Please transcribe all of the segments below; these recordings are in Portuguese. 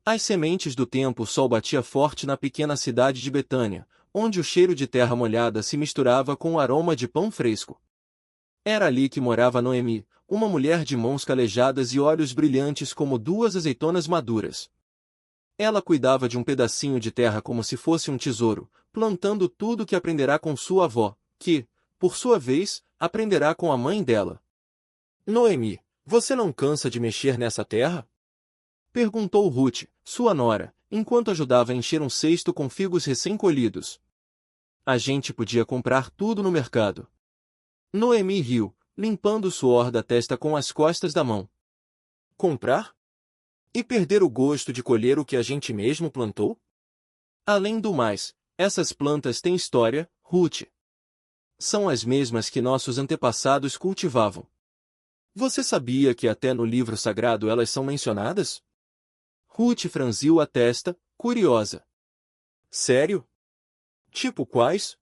As sementes do tempo o sol batia forte na pequena cidade de Betânia, onde o cheiro de terra molhada se misturava com o aroma de pão fresco. Era ali que morava Noemi, uma mulher de mãos calejadas e olhos brilhantes como duas azeitonas maduras. Ela cuidava de um pedacinho de terra como se fosse um tesouro, plantando tudo que aprenderá com sua avó, que, por sua vez, aprenderá com a mãe dela. Noemi, você não cansa de mexer nessa terra? Perguntou Ruth, sua nora, enquanto ajudava a encher um cesto com figos recém-colhidos. A gente podia comprar tudo no mercado. Noemi riu, limpando o suor da testa com as costas da mão. Comprar? E perder o gosto de colher o que a gente mesmo plantou? Além do mais, essas plantas têm história, Ruth. São as mesmas que nossos antepassados cultivavam. Você sabia que até no livro sagrado elas são mencionadas? Ruth franziu a testa, curiosa. Sério? Tipo quais?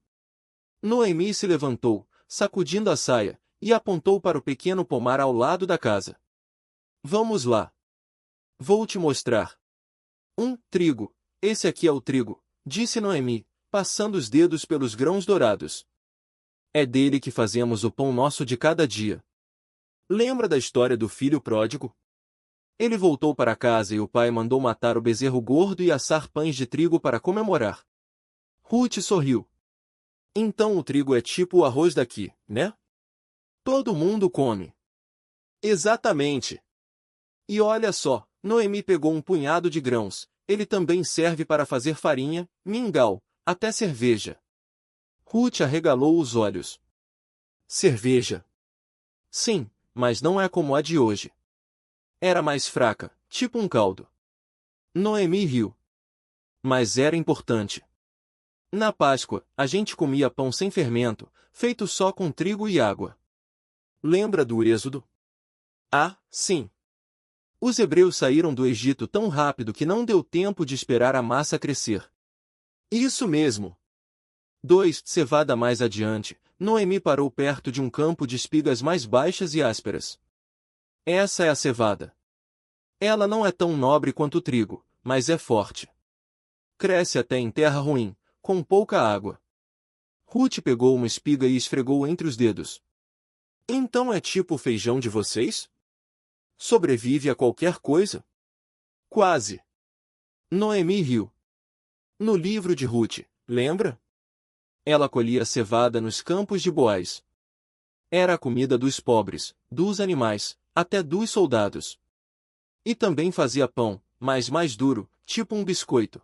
Noemi se levantou, sacudindo a saia, e apontou para o pequeno pomar ao lado da casa. Vamos lá. Vou te mostrar. Trigo. Esse aqui é o trigo, disse Noemi, passando os dedos pelos grãos dourados. É dele que fazemos o pão nosso de cada dia. Lembra da história do filho pródigo? Ele voltou para casa e o pai mandou matar o bezerro gordo e assar pães de trigo para comemorar. Ruth sorriu. Então o trigo é tipo o arroz daqui, né? Todo mundo come. Exatamente. E olha só, Noemi pegou um punhado de grãos. Ele também serve para fazer farinha, mingau, até cerveja. Ruth arregalou os olhos. Cerveja? Sim, mas não é como a de hoje. Era mais fraca, tipo um caldo. Noemi riu. Mas era importante. Na Páscoa, a gente comia pão sem fermento, feito só com trigo e água. Lembra do Êxodo? Ah, sim. Os hebreus saíram do Egito tão rápido que não deu tempo de esperar a massa crescer. Isso mesmo. 2. Cevada mais adiante, Noemi parou perto de um campo de espigas mais baixas e ásperas. Essa é a cevada. Ela não é tão nobre quanto o trigo, mas é forte. Cresce até em terra ruim, com pouca água. Ruth pegou uma espiga e esfregou entre os dedos. Então é tipo o feijão de vocês? Sobrevive a qualquer coisa? Quase. Noemi riu. No livro de Ruth, lembra? Ela colhia cevada nos campos de Boaz. Era a comida dos pobres, dos animais, até dos soldados. E também fazia pão, mas mais duro, tipo um biscoito.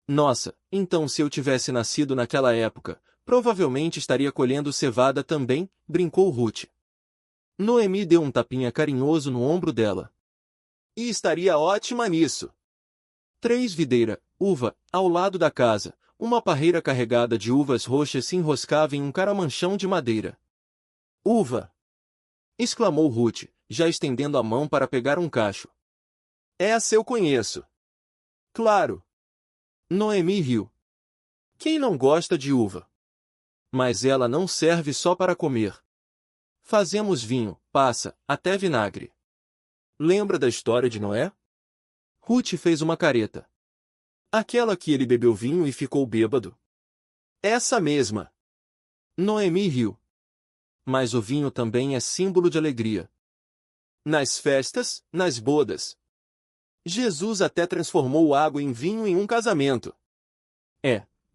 Nossa, então se eu tivesse nascido naquela época, provavelmente estaria colhendo cevada também, brincou Ruth. Noemi deu um tapinha carinhoso no ombro dela. E estaria ótima nisso. 3. Videira, uva, ao lado da casa, uma parreira carregada de uvas roxas se enroscava em um caramanchão de madeira. Uva! Exclamou Ruth, já estendendo a mão para pegar um cacho. Essa eu conheço. Claro. Noemi riu. Quem não gosta de uva? Mas ela não serve só para comer. Fazemos vinho, passa, até vinagre. Lembra da história de Noé? Ruth fez uma careta. Aquela que ele bebeu vinho e ficou bêbado? Essa mesma. Noemi riu. Mas o vinho também é símbolo de alegria. Nas festas, nas bodas. Jesus até transformou água em vinho em um casamento.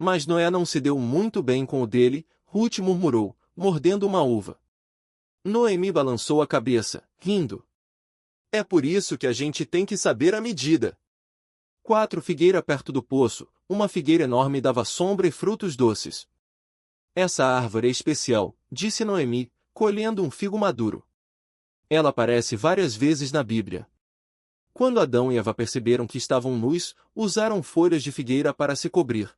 Mas Noé não se deu muito bem com o dele, Ruth murmurou, mordendo uma uva. Noemi balançou a cabeça, rindo. É por isso que a gente tem que saber a medida. 4. Figueira perto do poço, uma figueira enorme dava sombra e frutos doces. Essa árvore é especial, disse Noemi, colhendo um figo maduro. Ela aparece várias vezes na Bíblia. Quando Adão e Eva perceberam que estavam nus, usaram folhas de figueira para se cobrir.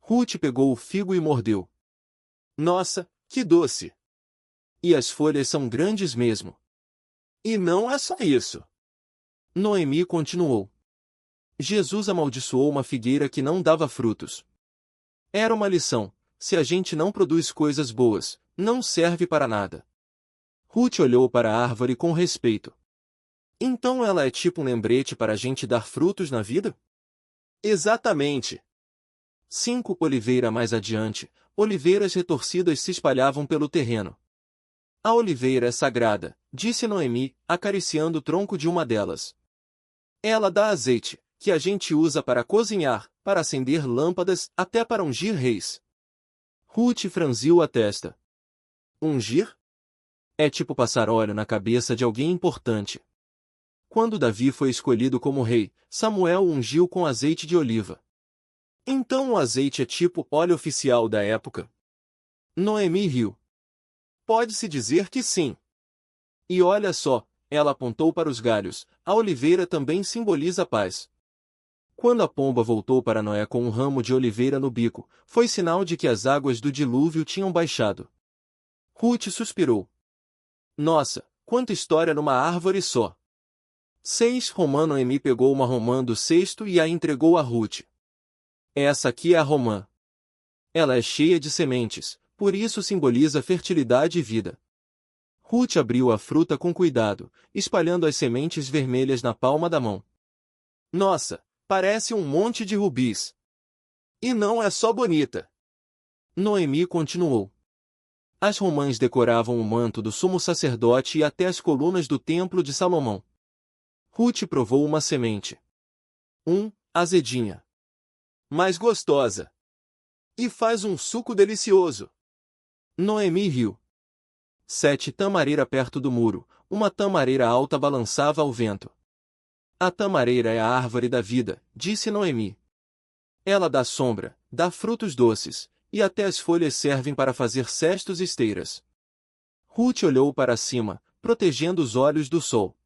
Ruth pegou o figo e mordeu. Nossa, que doce! E as folhas são grandes mesmo. E não é só isso. Noemi continuou. Jesus amaldiçoou uma figueira que não dava frutos. Era uma lição: se a gente não produz coisas boas, não serve para nada. Ruth olhou para a árvore com respeito. Então ela é tipo um lembrete para a gente dar frutos na vida? Exatamente. 5. Oliveira. Mais adiante, oliveiras retorcidas se espalhavam pelo terreno. A oliveira é sagrada, disse Noemi, acariciando o tronco de uma delas. Ela dá azeite, que a gente usa para cozinhar, para acender lâmpadas, até para ungir reis. Ruth franziu a testa. Ungir? É tipo passar óleo na cabeça de alguém importante. Quando Davi foi escolhido como rei, Samuel o ungiu com azeite de oliva. Então o azeite é tipo óleo oficial da época? Noemi riu. Pode-se dizer que sim. E olha só, ela apontou para os galhos, a oliveira também simboliza a paz. Quando a pomba voltou para Noé com um ramo de oliveira no bico, foi sinal de que as águas do dilúvio tinham baixado. Ruth suspirou. Nossa, quanta história numa árvore só! 6. Romã. Noemi pegou uma romã do cesto e a entregou a Ruth. Essa aqui é a romã. Ela é cheia de sementes, por isso simboliza fertilidade e vida. Ruth abriu a fruta com cuidado, espalhando as sementes vermelhas na palma da mão. Nossa, parece um monte de rubis. E não é só bonita. Noemi continuou. As romãs decoravam o manto do sumo sacerdote e até as colunas do templo de Salomão. Ruth provou uma semente. Azedinha. Mas gostosa. E faz um suco delicioso. Noemi riu. 7. Tamareira. Perto do muro, uma tamareira alta balançava ao vento. A tamareira é a árvore da vida, disse Noemi. Ela dá sombra, dá frutos doces, e até as folhas servem para fazer cestos e esteiras. Ruth olhou para cima, protegendo os olhos do sol.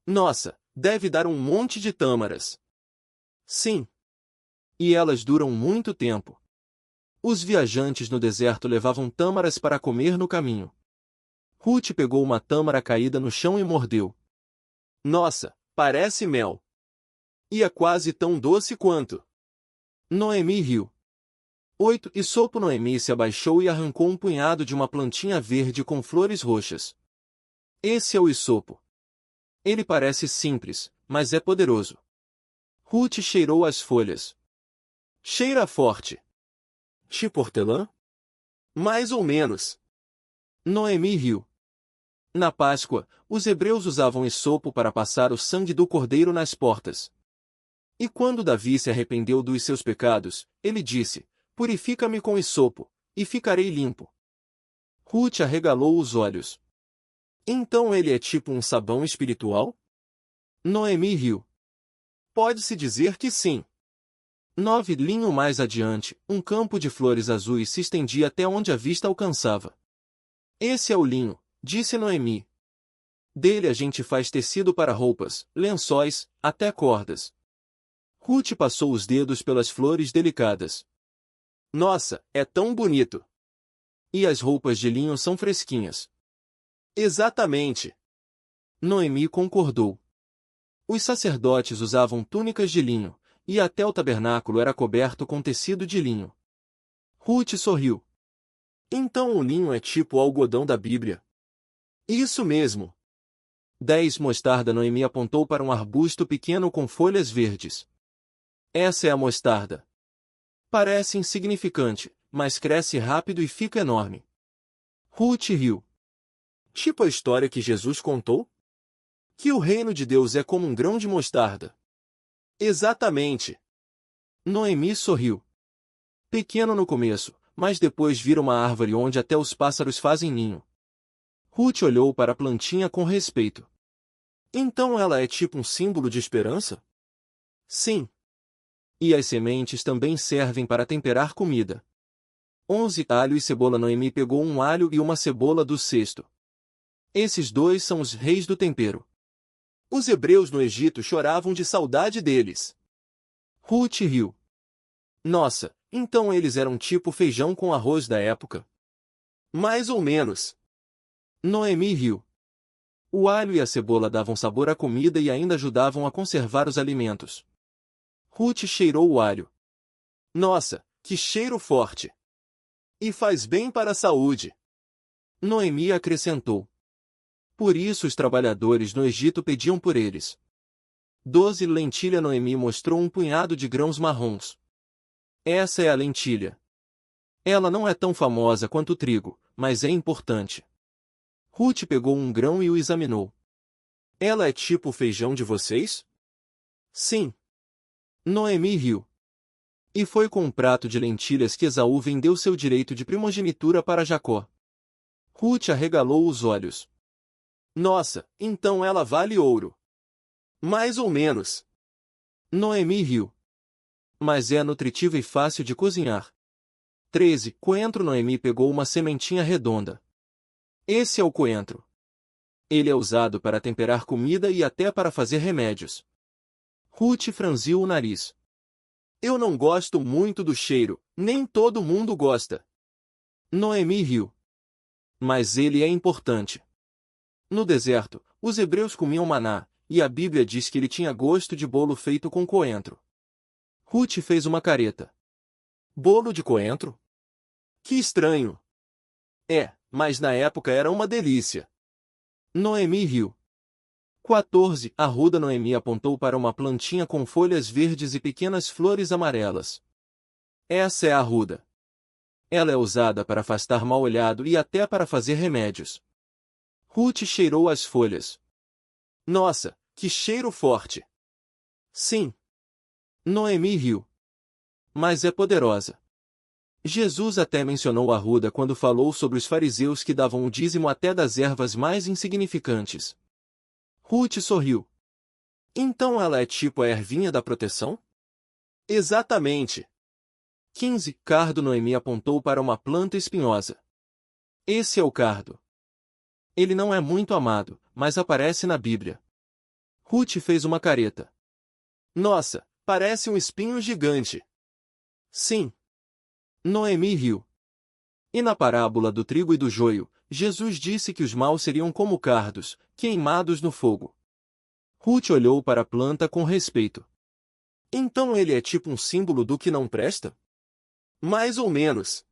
Nossa, deve dar um monte de tâmaras. Sim. E elas duram muito tempo. Os viajantes no deserto levavam tâmaras para comer no caminho. Ruth pegou uma tâmara caída no chão e mordeu. Nossa, parece mel. E é quase tão doce quanto. Noemi riu. 8. Isopo. Noemi se abaixou e arrancou um punhado de uma plantinha verde com flores roxas. Esse é o isopo. Ele parece simples, mas é poderoso. Ruth cheirou as folhas. Cheira forte. Tipo hortelã? Mais ou menos. Noemi riu. Na Páscoa, os hebreus usavam isopo para passar o sangue do cordeiro nas portas. E quando Davi se arrependeu dos seus pecados, ele disse: Purifica-me com isopo, e ficarei limpo. Ruth arregalou os olhos. Então ele é tipo um sabão espiritual? Noemi riu. Pode-se dizer que sim. 9. Linho. Mais adiante, um campo de flores azuis se estendia até onde a vista alcançava. Esse é o linho, disse Noemi. Dele a gente faz tecido para roupas, lençóis, até cordas. Ruth passou os dedos pelas flores delicadas. Nossa, é tão bonito! E as roupas de linho são fresquinhas. Exatamente! Noemi concordou. Os sacerdotes usavam túnicas de linho, e até o tabernáculo era coberto com tecido de linho. Ruth sorriu. Então o linho é tipo o algodão da Bíblia. Isso mesmo! 10. Mostarda. Noemi apontou para um arbusto pequeno com folhas verdes. Essa é a mostarda. Parece insignificante, mas cresce rápido e fica enorme. Ruth riu. Tipo a história que Jesus contou? Que o reino de Deus é como um grão de mostarda. Exatamente. Noemi sorriu. Pequeno no começo, mas depois vira uma árvore onde até os pássaros fazem ninho. Ruth olhou para a plantinha com respeito. Então ela é tipo um símbolo de esperança? Sim. E as sementes também servem para temperar comida. 11. Alho e cebola. Noemi pegou um alho e uma cebola do cesto. Esses dois são os reis do tempero. Os hebreus no Egito choravam de saudade deles. Ruth riu. Nossa, então eles eram tipo feijão com arroz da época? Mais ou menos. Noemi riu. O alho e a cebola davam sabor à comida e ainda ajudavam a conservar os alimentos. Ruth cheirou o alho. Nossa, que cheiro forte! E faz bem para a saúde. Noemi acrescentou. Por isso os trabalhadores no Egito pediam por eles. 12 Lentilha. Noemi mostrou um punhado de grãos marrons. Essa é a lentilha. Ela não é tão famosa quanto o trigo, mas é importante. Ruth pegou um grão e o examinou. Ela é tipo o feijão de vocês? Sim. Noemi riu. E foi com um prato de lentilhas que Esaú vendeu seu direito de primogenitura para Jacó. Ruth arregalou os olhos. Nossa, então ela vale ouro. Mais ou menos. Noemi riu. Mas é nutritiva e fácil de cozinhar. 13 Coentro. Noemi pegou uma sementinha redonda. Esse é o coentro. Ele é usado para temperar comida e até para fazer remédios. Ruth franziu o nariz. Eu não gosto muito do cheiro, nem todo mundo gosta. Noemi riu. Mas ele é importante. No deserto, os hebreus comiam maná, e a Bíblia diz que ele tinha gosto de bolo feito com coentro. Ruth fez uma careta. Bolo de coentro? Que estranho. É, mas na época era uma delícia. Noemi riu. 14 Arruda. Noemi apontou para uma plantinha com folhas verdes e pequenas flores amarelas. Essa é a arruda. Ela é usada para afastar mal-olhado e até para fazer remédios. Ruth cheirou as folhas. Nossa, que cheiro forte! Sim. Noemi riu. Mas é poderosa. Jesus até mencionou a arruda quando falou sobre os fariseus que davam o dízimo até das ervas mais insignificantes. Ruth sorriu. Então ela é tipo a ervinha da proteção? Exatamente. 15 Cardo. Noemi apontou para uma planta espinhosa. Esse é o cardo. Ele não é muito amado, mas aparece na Bíblia. Ruth fez uma careta. Nossa, parece um espinho gigante. Sim. Noemi riu. E na parábola do trigo e do joio, Jesus disse que os maus seriam como cardos, queimados no fogo. Ruth olhou para a planta com respeito. Então ele é tipo um símbolo do que não presta? Mais ou menos.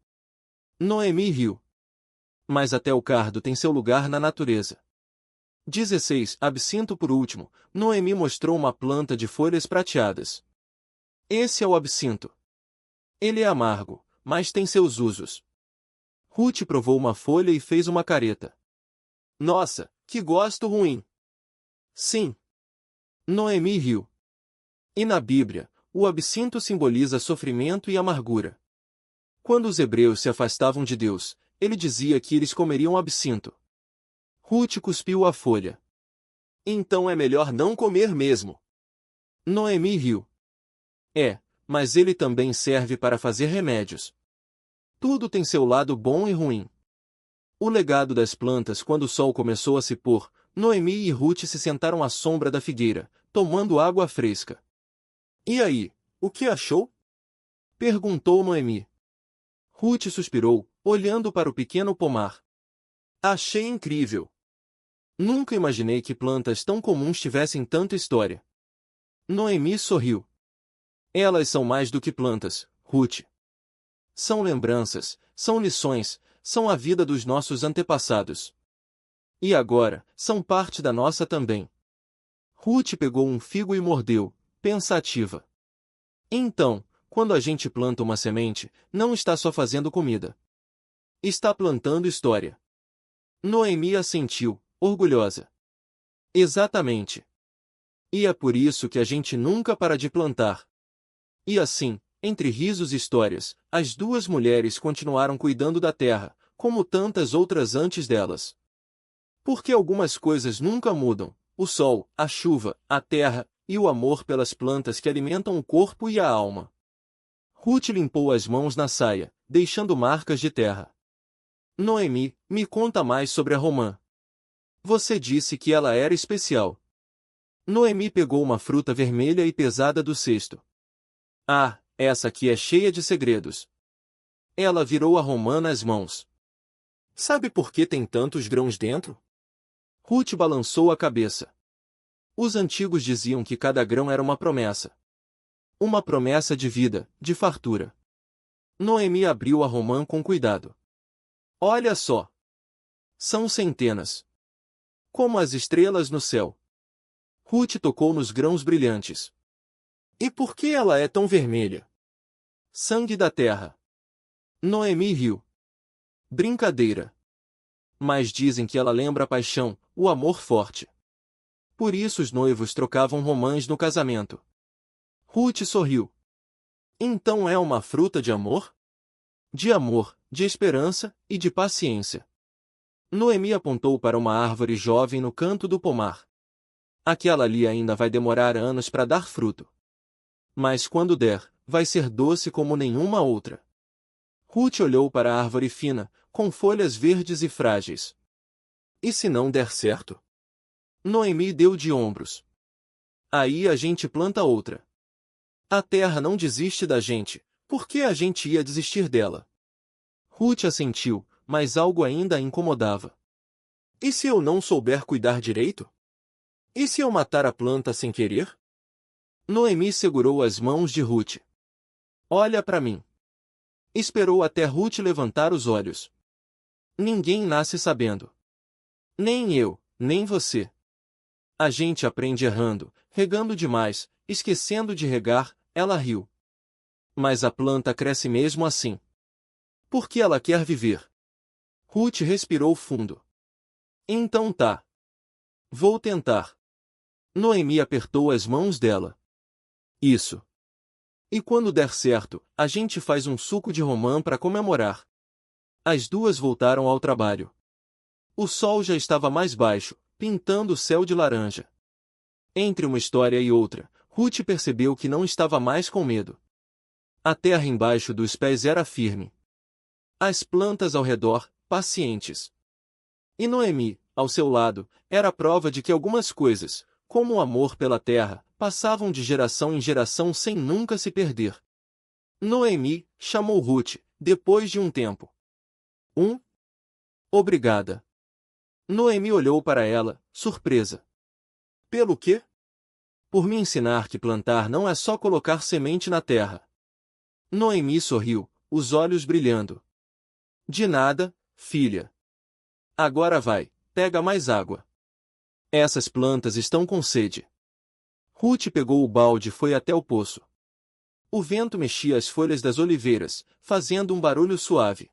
Noemi riu. Mas até o cardo tem seu lugar na natureza. 16 Absinto. Por último, Noemi mostrou uma planta de folhas prateadas. Esse é o absinto. Ele é amargo, mas tem seus usos. Ruth provou uma folha e fez uma careta. Nossa, que gosto ruim! Sim. Noemi riu. E na Bíblia, o absinto simboliza sofrimento e amargura. Quando os hebreus se afastavam de Deus, ele dizia que eles comeriam absinto. Ruth cuspiu a folha. Então é melhor não comer mesmo. Noemi riu. É, mas ele também serve para fazer remédios. Tudo tem seu lado bom e ruim. O legado das plantas. Quando o sol começou a se pôr, Noemi e Ruth se sentaram à sombra da figueira, tomando água fresca. E aí, o que achou? Perguntou Noemi. Ruth suspirou, olhando para o pequeno pomar. Achei incrível. Nunca imaginei que plantas tão comuns tivessem tanta história. Noemi sorriu. Elas são mais do que plantas, Ruth. São lembranças, são lições, são a vida dos nossos antepassados. E agora, são parte da nossa também. Ruth pegou um figo e mordeu, pensativa. Então, quando a gente planta uma semente, não está só fazendo comida. Está plantando história. Noemi assentiu, orgulhosa. Exatamente. E é por isso que a gente nunca para de plantar. E assim, entre risos e histórias, as duas mulheres continuaram cuidando da terra, como tantas outras antes delas. Porque algumas coisas nunca mudam: o sol, a chuva, a terra, e o amor pelas plantas que alimentam o corpo e a alma. Ruth limpou as mãos na saia, deixando marcas de terra. Noemi, me conta mais sobre a romã. Você disse que ela era especial. Noemi pegou uma fruta vermelha e pesada do cesto. Ah, essa aqui é cheia de segredos. Ela virou a romã nas mãos. Sabe por que tem tantos grãos dentro? Ruth balançou a cabeça. Os antigos diziam que cada grão era uma promessa. Uma promessa de vida, de fartura. Noemi abriu a romã com cuidado. Olha só. São centenas. como as estrelas no céu. Ruth tocou nos grãos brilhantes. E por que ela é tão vermelha? Sangue da terra. Noemi riu. Brincadeira. Mas dizem que ela lembra a paixão, o amor forte. Por isso os noivos trocavam romãs no casamento. Ruth sorriu. Então é uma fruta de amor? De amor, de esperança e de paciência. Noemi apontou para uma árvore jovem no canto do pomar. Aquela ali ainda vai demorar anos para dar fruto. Mas quando der, vai ser doce como nenhuma outra. Ruth olhou para a árvore fina, com folhas verdes e frágeis. E se não der certo? Noemi deu de ombros. Aí a gente planta outra. A terra não desiste da gente, por que a gente ia desistir dela? Ruth assentiu, mas algo ainda a incomodava. E se eu não souber cuidar direito? E se eu matar a planta sem querer? Noemi segurou as mãos de Ruth. Olha para mim. Esperou até Ruth levantar os olhos. Ninguém nasce sabendo. Nem eu, nem você. A gente aprende errando, regando demais, esquecendo de regar, ela riu. Mas a planta cresce mesmo assim. Porque ela quer viver. Ruth respirou fundo. Então tá. Vou tentar. Noemi apertou as mãos dela. Isso. E quando der certo, a gente faz um suco de romã para comemorar. As duas voltaram ao trabalho. O sol já estava mais baixo, pintando o céu de laranja. Entre uma história e outra, Ruth percebeu que não estava mais com medo. A terra embaixo dos pés era firme. As plantas ao redor, pacientes. E Noemi, ao seu lado, era a prova de que algumas coisas, como o amor pela terra, passavam de geração em geração sem nunca se perder. Noemi, chamou Ruth, depois de um tempo. Obrigada. Noemi olhou para ela, surpresa. Pelo quê? Por me ensinar que plantar não é só colocar semente na terra. Noemi sorriu, os olhos brilhando. De nada, filha. Agora vai, pega mais água. Essas plantas estão com sede. Ruth pegou o balde e foi até o poço. O vento mexia as folhas das oliveiras, fazendo um barulho suave.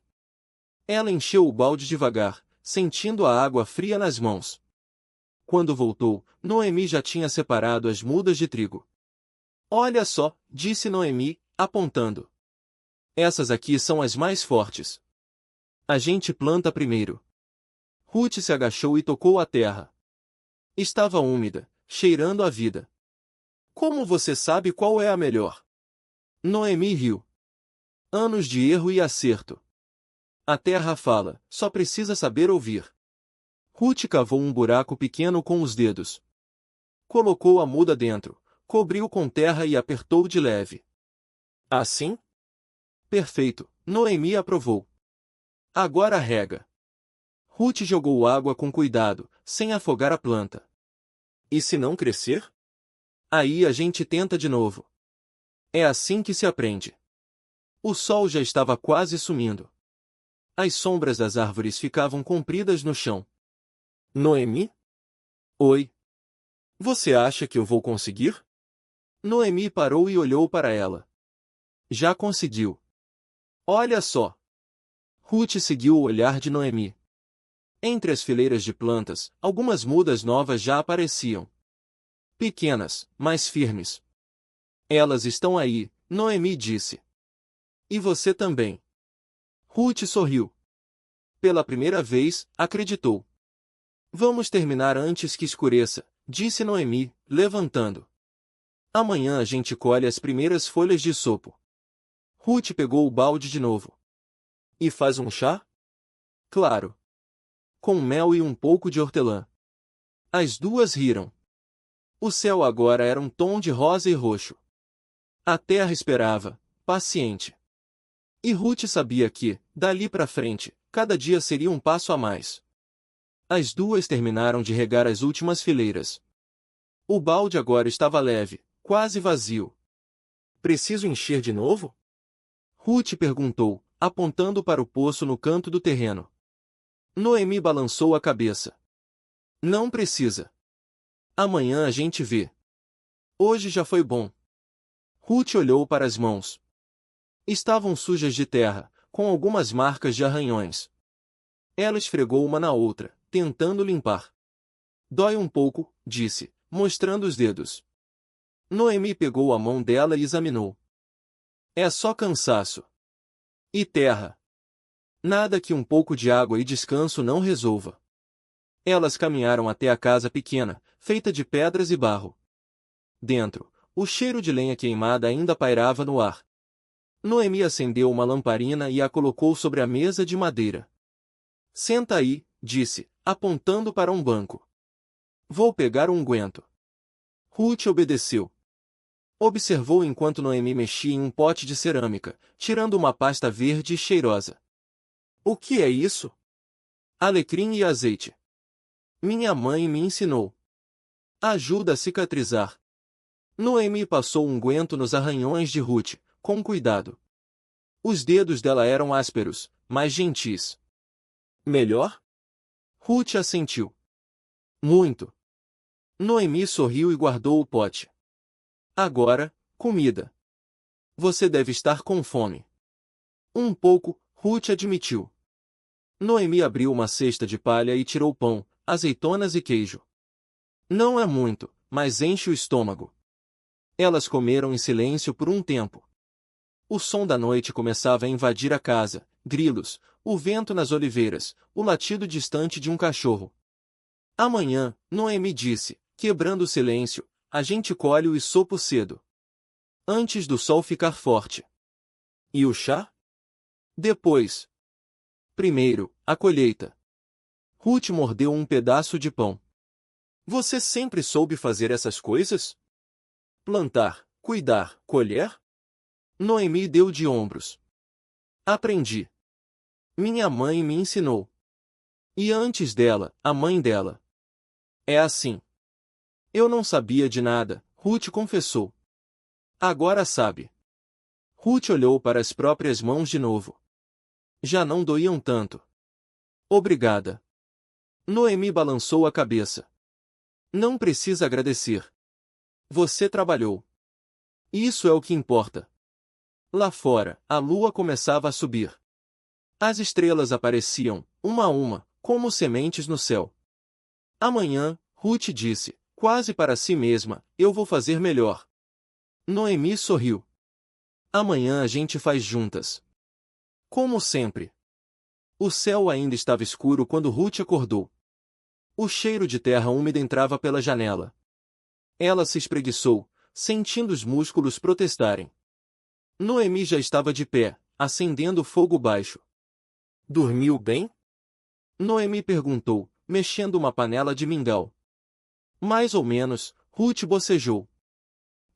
Ela encheu o balde devagar, sentindo a água fria nas mãos. Quando voltou, Noemi já tinha separado as mudas de trigo. Olha só, disse Noemi, apontando. Essas aqui são as mais fortes. A gente planta primeiro. Ruth se agachou e tocou a terra. Estava úmida, cheirando a vida. Como você sabe qual é a melhor? Noemi riu. Anos de erro e acerto. A terra fala, só precisa saber ouvir. Ruth cavou um buraco pequeno com os dedos. Colocou a muda dentro, cobriu com terra e apertou de leve. Assim? Perfeito, Noemi aprovou. Agora rega. Ruth jogou água com cuidado, sem afogar a planta. E se não crescer? Aí a gente tenta de novo. É assim que se aprende. O sol já estava quase sumindo. As sombras das árvores ficavam compridas no chão. Noemi? Oi. Você acha que eu vou conseguir? Noemi parou e olhou para ela. Já conseguiu. Olha só. Ruth seguiu o olhar de Noemi. Entre as fileiras de plantas, algumas mudas novas já apareciam. Pequenas, mas firmes. Elas estão aí, Noemi disse. E você também. Ruth sorriu. Pela primeira vez, acreditou. Vamos terminar antes que escureça, disse Noemi, levantando. Amanhã a gente colhe as primeiras folhas de sopo. Ruth pegou o balde de novo. E faz um chá? Claro. Com mel e um pouco de hortelã. As duas riram. O céu agora era um tom de rosa e roxo. A terra esperava, paciente. E Ruth sabia que, dali para frente, cada dia seria um passo a mais. As duas terminaram de regar as últimas fileiras. O balde agora estava leve, quase vazio. Preciso encher de novo? Ruth perguntou, apontando para o poço no canto do terreno. Noemi balançou a cabeça. Não precisa. Amanhã a gente vê. Hoje já foi bom. Ruth olhou para as mãos. Estavam sujas de terra, com algumas marcas de arranhões. Ela esfregou uma na outra, tentando limpar. Dói um pouco, disse, mostrando os dedos. Noemi pegou a mão dela e examinou. É só cansaço. E terra. Nada que um pouco de água e descanso não resolva. Elas caminharam até a casa pequena, feita de pedras e barro. Dentro, o cheiro de lenha queimada ainda pairava no ar. Noemi acendeu uma lamparina e a colocou sobre a mesa de madeira. Senta aí, disse, apontando para um banco. Vou pegar um unguento. Ruth obedeceu. Observou enquanto Noemi mexia em um pote de cerâmica, tirando uma pasta verde e cheirosa. O que é isso? Alecrim e azeite. Minha mãe me ensinou. Ajuda a cicatrizar. Noemi passou um unguento nos arranhões de Ruth, com cuidado. Os dedos dela eram ásperos, mas gentis. Melhor? Ruth assentiu. Muito. Noemi sorriu e guardou o pote. Agora, comida. Você deve estar com fome. Um pouco, Ruth admitiu. Noemi abriu uma cesta de palha e tirou pão, azeitonas e queijo. Não é muito, mas enche o estômago. Elas comeram em silêncio por um tempo. O som da noite começava a invadir a casa, grilos, o vento nas oliveiras, o latido distante de um cachorro. Amanhã, Noemi disse, quebrando o silêncio, a gente colhe o isopo cedo. Antes do sol ficar forte. E o chá? Depois. Primeiro, a colheita. Ruth mordeu um pedaço de pão. Você sempre soube fazer essas coisas? Plantar, cuidar, colher? Noemi deu de ombros. Aprendi. Minha mãe me ensinou. E antes dela, a mãe dela. É assim. Eu não sabia de nada, Ruth confessou. Agora sabe. Ruth olhou para as próprias mãos de novo. Já não doíam tanto. Obrigada. Noemi balançou a cabeça. Não precisa agradecer. Você trabalhou. Isso é o que importa. Lá fora, a lua começava a subir. As estrelas apareciam, uma a uma, como sementes no céu. Amanhã, Ruth disse, quase para si mesma, eu vou fazer melhor. Noemi sorriu. Amanhã a gente faz juntas. Como sempre. O céu ainda estava escuro quando Ruth acordou. O cheiro de terra úmida entrava pela janela. Ela se espreguiçou, sentindo os músculos protestarem. Noemi já estava de pé, acendendo o fogo baixo. Dormiu bem? Noemi perguntou, mexendo uma panela de mingau. Mais ou menos, Ruth bocejou.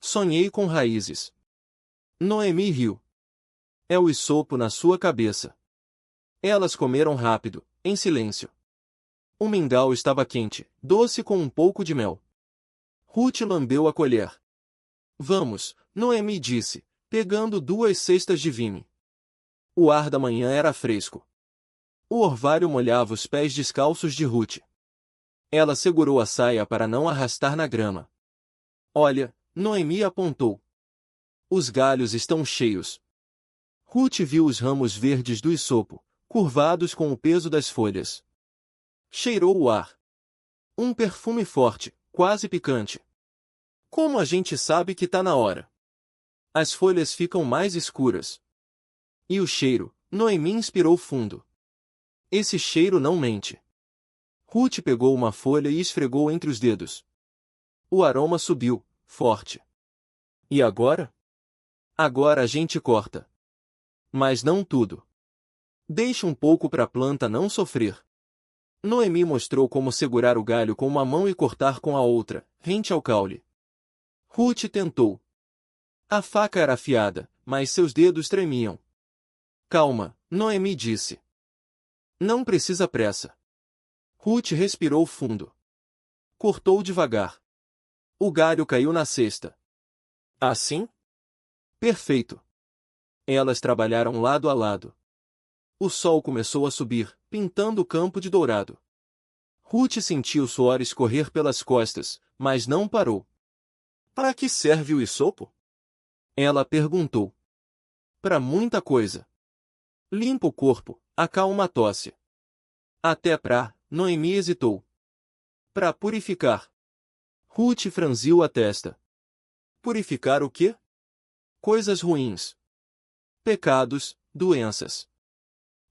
Sonhei com raízes. Noemi riu. É o isopo na sua cabeça. Elas comeram rápido, em silêncio. O mingau estava quente, doce com um pouco de mel. Ruth lambeu a colher. Vamos, Noemi disse, pegando 2 cestas de vime. O ar da manhã era fresco. O orvalho molhava os pés descalços de Ruth. Ela segurou a saia para não arrastar na grama. Olha, Noemi apontou. Os galhos estão cheios. Ruth viu os ramos verdes do isopo, curvados com o peso das folhas. Cheirou o ar. Um perfume forte, quase picante. Como a gente sabe que tá na hora? As folhas ficam mais escuras. E o cheiro, Noemi inspirou fundo. Esse cheiro não mente. Ruth pegou uma folha e esfregou entre os dedos. O aroma subiu, forte. E agora? Agora a gente corta. Mas não tudo. Deixa um pouco para a planta não sofrer. Noemi mostrou como segurar o galho com uma mão e cortar com a outra, rente ao caule. Ruth tentou. A faca era afiada, mas seus dedos tremiam. Calma, Noemi disse. Não precisa pressa. Ruth respirou fundo. Cortou devagar. O galho caiu na cesta. Assim? Perfeito. Elas trabalharam lado a lado. O sol começou a subir, pintando o campo de dourado. Ruth sentiu o suor escorrer pelas costas, mas não parou. Para que serve o hisopo? Ela perguntou. Para muita coisa. Limpa o corpo, acalma a tosse. Até pra, Noemi hesitou. Para purificar. Ruth franziu a testa. Purificar o quê? Coisas ruins. Pecados, doenças.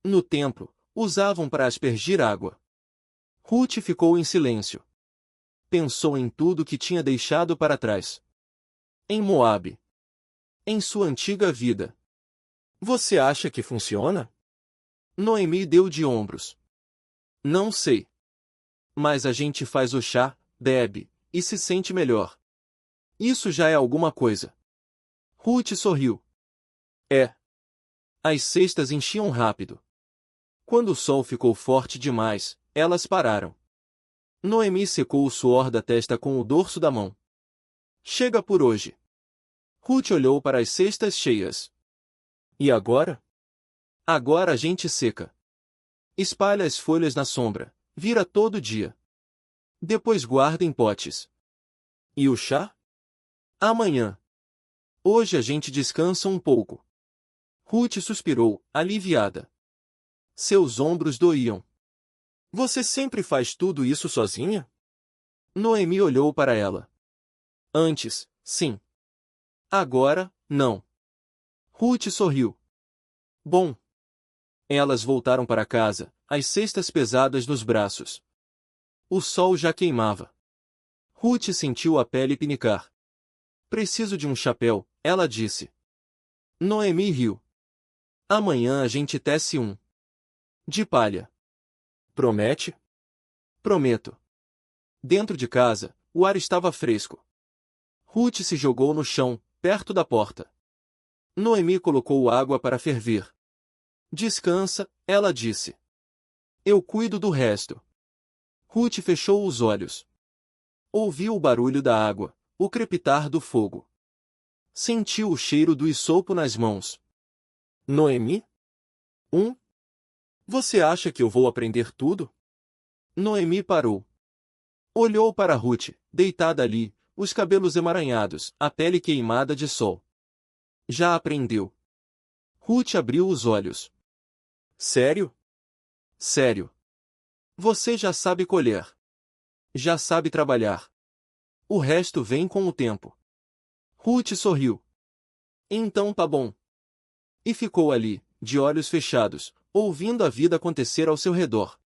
No templo, usavam para aspergir água. Ruth ficou em silêncio. Pensou em tudo que tinha deixado para trás. Em Moabe. Em sua antiga vida. Você acha que funciona? Noemi deu de ombros. Não sei. Mas a gente faz o chá, bebe, e se sente melhor. Isso já é alguma coisa. Ruth sorriu. É. As cestas enchiam rápido. Quando o sol ficou forte demais, elas pararam. Noemi secou o suor da testa com o dorso da mão. Chega por hoje. Ruth olhou para as cestas cheias. E agora? Agora a gente seca. Espalha as folhas na sombra, vira todo dia. Depois guarda em potes. E o chá? Amanhã. Hoje a gente descansa um pouco. Ruth suspirou, aliviada. Seus ombros doíam. Você sempre faz tudo isso sozinha? Noemi olhou para ela. Antes, sim. Agora, não. Ruth sorriu. Bom. Elas voltaram para casa, as cestas pesadas nos braços. O sol já queimava. Ruth sentiu a pele pinicar. Preciso de um chapéu, ela disse. Noemi riu. Amanhã a gente tece um. De palha. Promete? Prometo. Dentro de casa, o ar estava fresco. Ruth se jogou no chão, perto da porta. Noemi colocou água para ferver. Descansa, ela disse. Eu cuido do resto. Ruth fechou os olhos. Ouviu o barulho da água, o crepitar do fogo. Sentiu o cheiro do hisopo nas mãos. Noemi? Você acha que eu vou aprender tudo? Noemi parou. Olhou para Ruth, deitada ali, os cabelos emaranhados, a pele queimada de sol. Já aprendeu. Ruth abriu os olhos. Sério? Sério. Você já sabe colher. Já sabe trabalhar. O resto vem com o tempo. Ruth sorriu. Então tá bom. E ficou ali, de olhos fechados, ouvindo a vida acontecer ao seu redor.